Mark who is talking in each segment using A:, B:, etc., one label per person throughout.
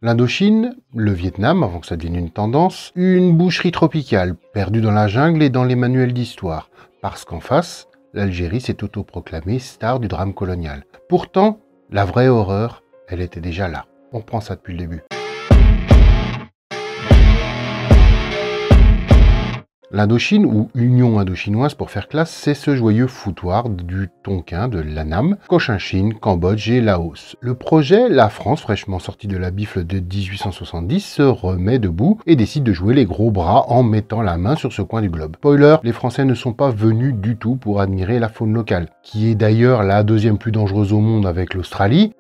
A: L'Indochine, le Vietnam, avant que ça devienne une tendance, une boucherie tropicale, perdue dans la jungle et dans les manuels d'histoire, parce qu'en face, l'Algérie s'est autoproclamée star du drame colonial. Pourtant, la vraie horreur, elle était déjà là. On reprend ça depuis le début. L'Indochine, ou Union indochinoise pour faire classe, c'est ce joyeux foutoir du Tonkin, de l'Annam, Cochinchine, Cambodge et Laos. Le projet, la France, fraîchement sortie de la bifle de 1870, se remet debout et décide de jouer les gros bras en mettant la main sur ce coin du globe. Spoiler, les Français ne sont pas venus du tout pour admirer la faune locale, qui est d'ailleurs la deuxième plus dangereuse au monde avec l'Australie.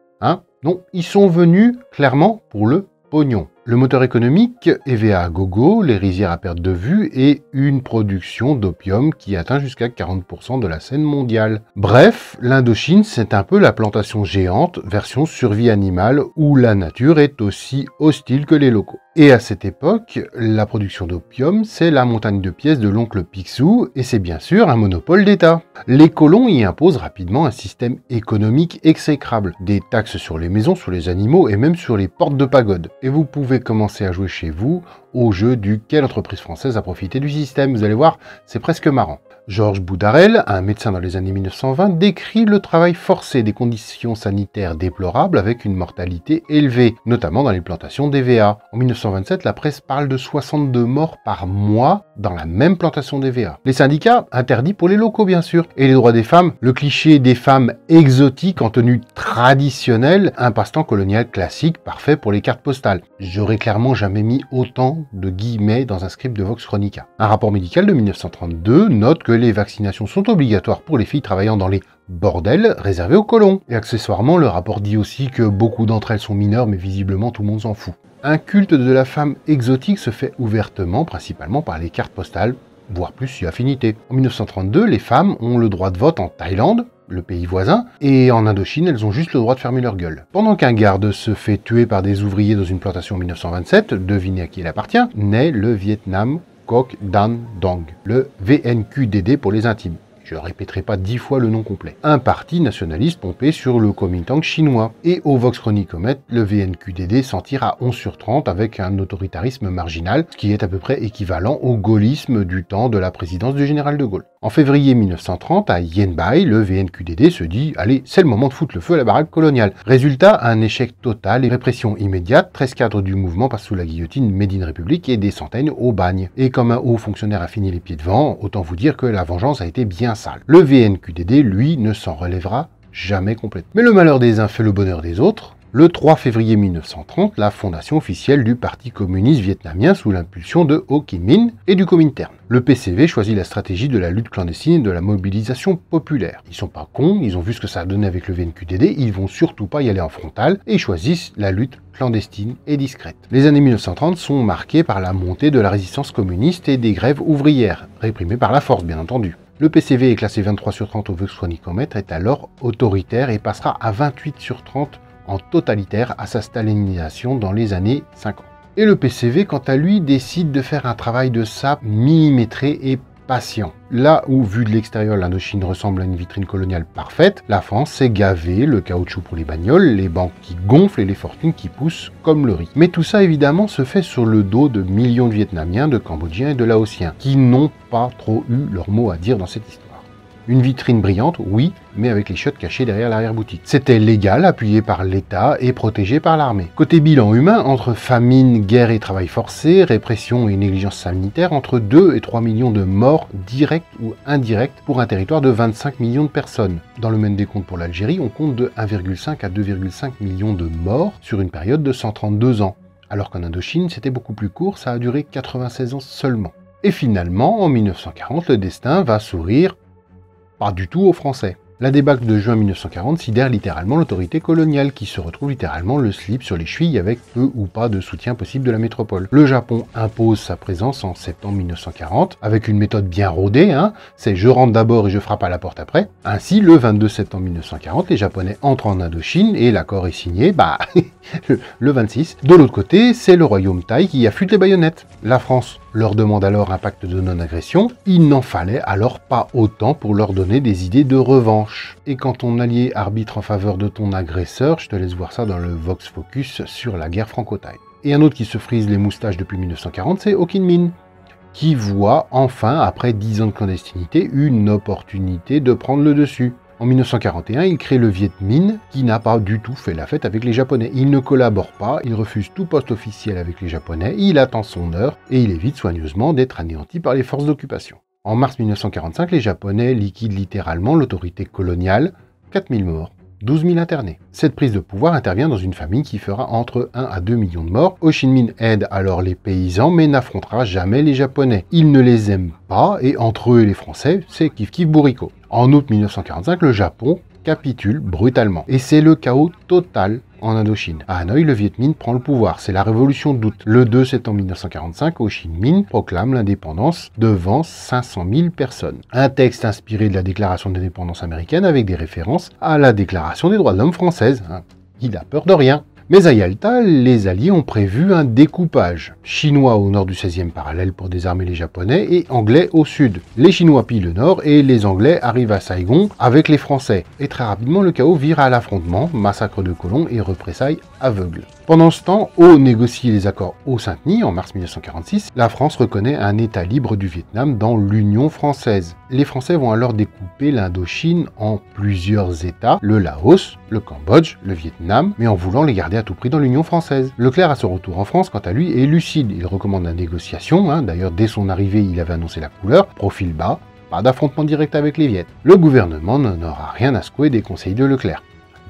A: Non, ils sont venus clairement pour le pognon. Le moteur économique, EVA à gogo, les rizières à perte de vue et une production d'opium qui atteint jusqu'à 40% de la scène mondiale. Bref, l'Indochine, c'est un peu la plantation géante, version survie animale, où la nature est aussi hostile que les locaux. Et à cette époque, la production d'opium, c'est la montagne de pièces de l'oncle Picsou, et c'est bien sûr un monopole d'État. Les colons y imposent rapidement un système économique exécrable, des taxes sur les maisons, sur les animaux et même sur les portes de pagode. Et vous pouvez commencer à jouer chez vous au jeu du quelle entreprise française a profité du système. Vous allez voir, c'est presque marrant. Georges Boudarel, un médecin dans les années 1920, décrit le travail forcé des conditions sanitaires déplorables avec une mortalité élevée, notamment dans les plantations d'EVA. En 1927, la presse parle de 62 morts par mois dans la même plantation d'EVA. Les syndicats, interdits pour les locaux bien sûr. Et les droits des femmes, le cliché des femmes exotiques en tenue traditionnelle, un passe-temps colonial classique parfait pour les cartes postales. J'aurais clairement jamais mis autant de guillemets dans un script de Vox Chronica. Un rapport médical de 1932 note que les vaccinations sont obligatoires pour les filles travaillant dans les bordels réservés aux colons. Et accessoirement, le rapport dit aussi que beaucoup d'entre elles sont mineures, mais visiblement tout le monde s'en fout. Un culte de la femme exotique se fait ouvertement, principalement par les cartes postales, voire plus si affinité. En 1932, les femmes ont le droit de vote en Thaïlande, le pays voisin, et en Indochine, elles ont juste le droit de fermer leur gueule. Pendant qu'un garde se fait tuer par des ouvriers dans une plantation en 1927, devinez à qui il appartient, naît le Vietnam Quoc Dan Dong, le VNQDD pour les intimes. Je ne répéterai pas 10 fois le nom complet. Un parti nationaliste pompé sur le Kuomintang chinois. Et au Vox Chronicomètre, le VNQDD s'en tire à 11 sur 30 avec un autoritarisme marginal, ce qui est à peu près équivalent au gaullisme du temps de la présidence du général de Gaulle. En février 1930, à Yen Bai, le VNQDD se dit « Allez, c'est le moment de foutre le feu à la baraque coloniale ». Résultat, un échec total et répression immédiate. 13 cadres du mouvement passent sous la guillotine Made in République et des centaines au bagne. Et comme un haut fonctionnaire a fini les pieds devant, autant vous dire que la vengeance a été bien sale. Le VNQDD, lui, ne s'en relèvera jamais complètement. Mais le malheur des uns fait le bonheur des autres. Le 3 février 1930, la fondation officielle du Parti communiste vietnamien sous l'impulsion de Ho Chi Minh et du Comintern. Le PCV choisit la stratégie de la lutte clandestine et de la mobilisation populaire. Ils sont pas cons, ils ont vu ce que ça a donné avec le VNQDD, ils vont surtout pas y aller en frontal et choisissent la lutte clandestine et discrète. Les années 1930 sont marquées par la montée de la résistance communiste et des grèves ouvrières, réprimées par la force bien entendu. Le PCV est classé 23 sur 30 au Vox Chronicomètre, est alors autoritaire et passera à 28 sur 30 en totalitaire à sa stalinisation dans les années 50. Et le PCV, quant à lui, décide de faire un travail de sape millimétré et patient. Là où, vu de l'extérieur, l'Indochine ressemble à une vitrine coloniale parfaite, la France s'est gavée, le caoutchouc pour les bagnoles, les banques qui gonflent et les fortunes qui poussent comme le riz. Mais tout ça, évidemment, se fait sur le dos de millions de Vietnamiens, de Cambodgiens et de Laotiens, qui n'ont pas trop eu leur mot à dire dans cette histoire. Une vitrine brillante, oui, mais avec les chiottes cachées derrière l'arrière-boutique. C'était légal, appuyé par l'État et protégé par l'armée. Côté bilan humain, entre famine, guerre et travail forcé, répression et négligence sanitaire, entre 2 et 3 millions de morts directs ou indirects pour un territoire de 25 millions de personnes. Dans le même décompte pour l'Algérie, on compte de 1,5 à 2,5 millions de morts sur une période de 132 ans. Alors qu'en Indochine, c'était beaucoup plus court, ça a duré 96 ans seulement. Et finalement, en 1940, le destin va sourire pas du tout aux Français. La débâcle de juin 1940 sidère littéralement l'autorité coloniale qui se retrouve littéralement le slip sur les chevilles avec peu ou pas de soutien possible de la métropole. Le Japon impose sa présence en septembre 1940 avec une méthode bien rodée, c'est je rentre d'abord et je frappe à la porte après. Ainsi, le 22 septembre 1940, les Japonais entrent en Indochine et l'accord est signé, le 26. De l'autre côté, c'est le royaume Thaï qui affûte les baïonnettes. La France leur demande alors un pacte de non-agression. Il n'en fallait alors pas autant pour leur donner des idées de revanche. Et quand ton allié arbitre en faveur de ton agresseur, je te laisse voir ça dans le Vox Focus sur la guerre franco-thaï. Et un autre qui se frise les moustaches depuis 1940, c'est Ho Chi Minh, qui voit enfin, après 10 ans de clandestinité, une opportunité de prendre le dessus. En 1941, il crée le Viet Minh, qui n'a pas du tout fait la fête avec les Japonais. Il ne collabore pas, il refuse tout poste officiel avec les Japonais, il attend son heure et il évite soigneusement d'être anéanti par les forces d'occupation. En mars 1945, les Japonais liquident littéralement l'autorité coloniale, 4000 morts. 12 000 internés. Cette prise de pouvoir intervient dans une famine qui fera entre 1 à 2 millions de morts. Ho Chi Minh aide alors les paysans mais n'affrontera jamais les Japonais. Il ne les aime pas et entre eux et les Français, c'est kiff-kiff bourricot. En août 1945, le Japon capitule brutalement. Et c'est le chaos total en Indochine. À Hanoï, le Viet Minh prend le pouvoir. C'est la révolution d'août. Le 2 septembre 1945, Ho Chi Minh proclame l'indépendance devant 500 000 personnes. Un texte inspiré de la déclaration d'indépendance américaine avec des références à la déclaration des droits de l'homme française. Il a peur de rien. Mais à Yalta, les Alliés ont prévu un découpage. Chinois au nord du 16e parallèle pour désarmer les Japonais et Anglais au sud. Les Chinois pillent le nord et les Anglais arrivent à Saigon avec les Français. Et très rapidement, le chaos vire à l'affrontement, massacre de colons et représailles aveugles. Pendant ce temps, Ho négocie les accords Ho-Saint-Denis en mars 1946. La France reconnaît un État libre du Vietnam dans l'Union française. Les Français vont alors découper l'Indochine en plusieurs États, le Laos, le Cambodge, le Vietnam, mais en voulant les garder à tout prix dans l'Union française. Leclerc, à son retour en France, quant à lui, est lucide. Il recommande la négociation. D'ailleurs, dès son arrivée, il avait annoncé la couleur, profil bas, pas d'affrontement direct avec les Viettes. Le gouvernement n'en aura rien à secouer des conseils de Leclerc.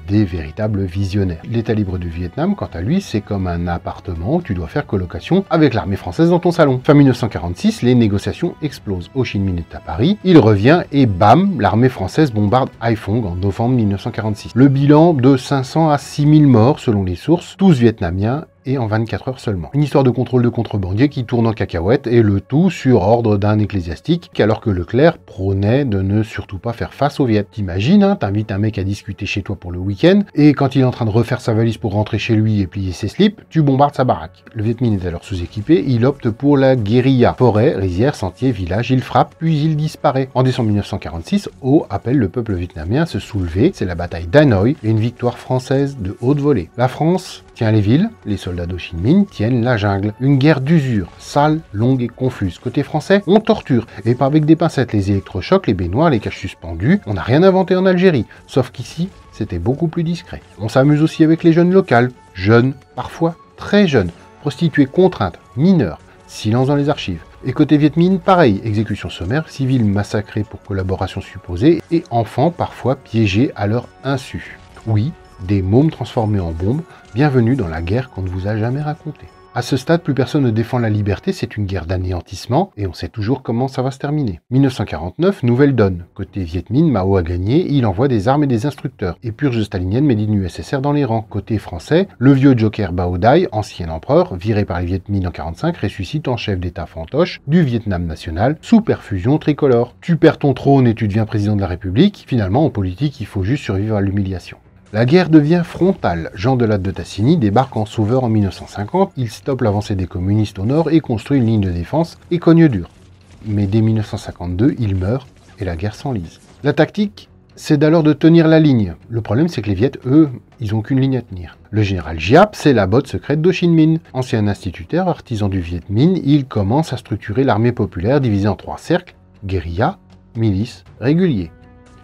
A: Des véritables visionnaires. L'État libre du Vietnam, quant à lui, c'est comme un appartement où tu dois faire colocation avec l'armée française dans ton salon. Fin 1946, les négociations explosent. Ho Chi Minh est à Paris, il revient et bam, l'armée française bombarde Haiphong en novembre 1946. Le bilan de 500 à 6000 morts selon les sources, tous vietnamiens, et en 24 heures seulement. Une histoire de contrôle de contrebandier qui tourne en cacahuète et le tout sur ordre d'un ecclésiastique alors que Leclerc prônait de ne surtout pas faire face aux Viet. T'imagines, t'invites un mec à discuter chez toi pour le week-end et quand il est en train de refaire sa valise pour rentrer chez lui et plier ses slips, tu bombardes sa baraque. Le Viet Minh est alors sous-équipé, il opte pour la guérilla. Forêt, rizière, sentier, village, il frappe puis il disparaît. En décembre 1946, Ho appelle le peuple vietnamien à se soulever, c'est la bataille d'Hanoï et une victoire française de haute volée. La France tient les villes, les soldats d'Ho Chi Minh tiennent la jungle. Une guerre d'usure, sale, longue et confuse. Côté français, on torture, et pas avec des pincettes, les électrochocs, les baignoires, les caches suspendues. On n'a rien inventé en Algérie, sauf qu'ici, c'était beaucoup plus discret. On s'amuse aussi avec les jeunes locales, jeunes, parfois très jeunes, prostituées contraintes, mineures, silence dans les archives. Et côté Viet Minh, pareil, exécution sommaire, civils massacrés pour collaboration supposée, et enfants parfois piégés à leur insu. Oui, des mômes transformés en bombes, bienvenue dans la guerre qu'on ne vous a jamais racontée. À ce stade, plus personne ne défend la liberté, c'est une guerre d'anéantissement, et on sait toujours comment ça va se terminer. 1949, nouvelle donne. Côté Viet Minh, Mao a gagné, il envoie des armes et des instructeurs, et purge stalinienne made in USSR dans les rangs. Côté français, le vieux Joker Bao Dai, ancien empereur, viré par les Viet Minh en 1945, ressuscite en chef d'État fantoche du Vietnam national, sous perfusion tricolore. Tu perds ton trône et tu deviens président de la République, finalement en politique il faut juste survivre à l'humiliation. La guerre devient frontale. Jean Delatte de Tassigny débarque en sauveur en 1950, il stoppe l'avancée des communistes au nord et construit une ligne de défense et cogne dur. Mais dès 1952, il meurt et la guerre s'enlise. La tactique, c'est d'alors de tenir la ligne. Le problème, c'est que les Viettes, eux, ils n'ont qu'une ligne à tenir. Le général Giap, c'est la botte secrète d'Ho Chi Minh. Ancien instituteur, artisan du Viet Minh, il commence à structurer l'armée populaire divisée en 3 cercles, guérilla, milice, régulier.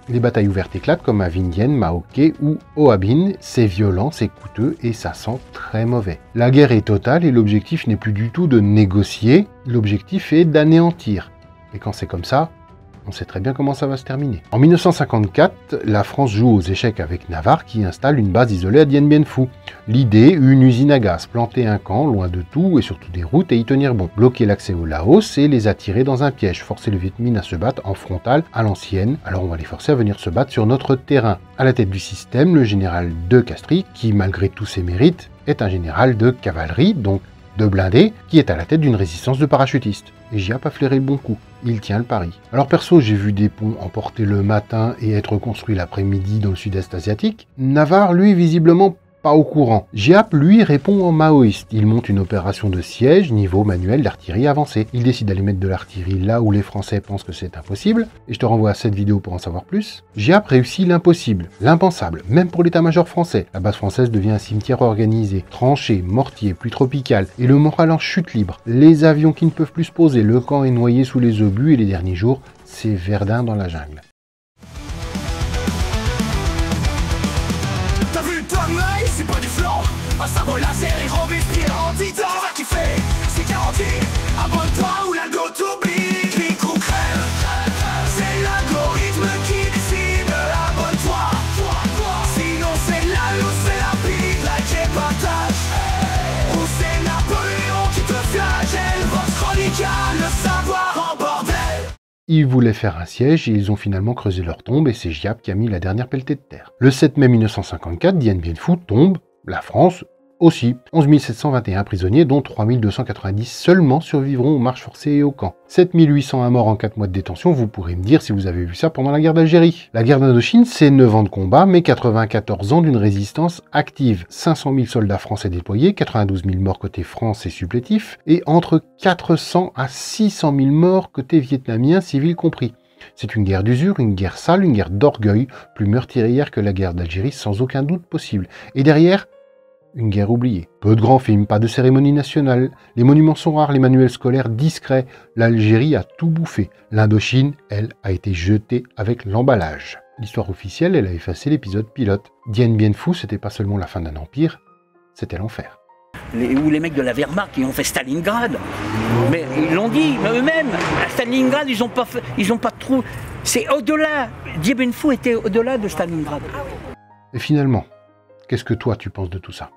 A: Les batailles ouvertes éclatent comme à Vinh Dien, Ma Ok ou Hoa Binh. C'est violent, c'est coûteux et ça sent très mauvais. La guerre est totale et l'objectif n'est plus du tout de négocier, l'objectif est d'anéantir. Et quand c'est comme ça, on sait très bien comment ça va se terminer. En 1954, la France joue aux échecs avec Navarre qui installe une base isolée à Dien Bien Phu. L'idée, une usine à gaz, planter un camp loin de tout et surtout des routes et y tenir bon. Bloquer l'accès au Laos et les attirer dans un piège. Forcer le Viet Minh à se battre en frontal à l'ancienne. Alors on va les forcer à venir se battre sur notre terrain. À la tête du système, le général de Castries, qui malgré tous ses mérites, est un général de cavalerie, donc de blindés, qui est à la tête d'une résistance de parachutistes. Et Giap a flairé le bon coup. Il tient le pari. Alors perso, j'ai vu des ponts emportés le matin et être construits l'après-midi dans le sud-est asiatique. Navarre, lui, visiblement pas au courant. Giap, lui, répond en maoïste. Il monte une opération de siège, niveau manuel d'artillerie avancée. Il décide d'aller mettre de l'artillerie là où les Français pensent que c'est impossible, et je te renvoie à cette vidéo pour en savoir plus. Giap réussit l'impossible, l'impensable, même pour l'état-major français. La base française devient un cimetière organisé, tranchées, mortiers, pluie tropicale, et le moral en chute libre. Les avions qui ne peuvent plus se poser, le camp est noyé sous les obus, et les derniers jours, c'est Verdun dans la jungle.
B: T'as vu ton œil, c'est pas du flan. Un cerveau laser et Robespierre en 10 ans. Qui fait, c'est garanti. Abonne-toi ou la go to be. Clique ou crève. C'est l'algorithme qui décide. Abonne-toi. Sinon c'est la loose, c'est la bite. Like et partage. Ou c'est Napoléon qui te flagelle. Votre chronique a le savoir en bordel.
A: Ils voulaient faire un siège et ils ont finalement creusé leur tombe et c'est Giap qui a mis la dernière pelletée de terre. Le 7 mai 1954, Dien Bien Phu tombe, la France aussi. 11 721 prisonniers, dont 3 290 seulement survivront aux marches forcées et au camp. 7 801 morts en 4 mois de détention, vous pourrez me dire si vous avez vu ça pendant la guerre d'Algérie. La guerre d'Indochine, c'est 9 ans de combat, mais 94 ans d'une résistance active. 500 000 soldats français déployés, 92 000 morts côté France et supplétifs, et entre 400 à 600 000 morts côté vietnamien, civils compris. C'est une guerre d'usure, une guerre sale, une guerre d'orgueil, plus meurtrière que la guerre d'Algérie, sans aucun doute possible. Et derrière, une guerre oubliée. Peu de grands films, pas de cérémonie nationale, les monuments sont rares, les manuels scolaires discrets. L'Algérie a tout bouffé. L'Indochine, elle, a été jetée avec l'emballage. L'histoire officielle, elle a effacé l'épisode pilote. Dien Bien Phu, c'était pas seulement la fin d'un empire, c'était l'enfer.
C: Ou les mecs de la Wehrmacht qui ont fait Stalingrad. Mais ils l'ont dit, mais eux-mêmes, à Stalingrad, ils ont pas trop... C'est au-delà. Dien Bien Phu était au-delà de Stalingrad.
A: Et finalement, qu'est-ce que toi tu penses de tout ça ?